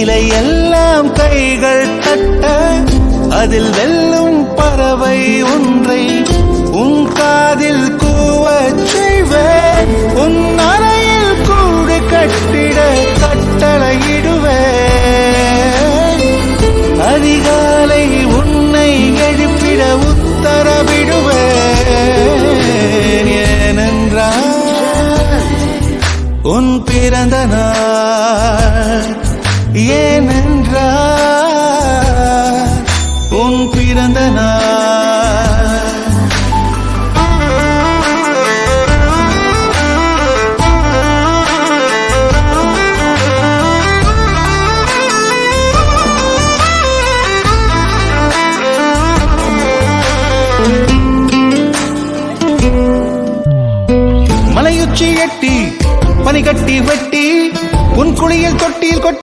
இலை எல்லாம் கைகள் தட்ட அதில் வெல்லும் பறவை ஒன்றை உன் காதில் கூவச் செய்வேன். உன் அறையில் கூடு கட்டிட கட்டளையிடுவேன். அதிகாலை உன்னை எழுப்பிட உத்தரவிடுவேன். ஏனென்றால் உன் பிறந்த நாள், ஏனென்றால் உன் பிறந்த நாள். மலையுச்சி எட்டி பனிகட்டி வெட்டி உன் குளியல் தொட்டியில்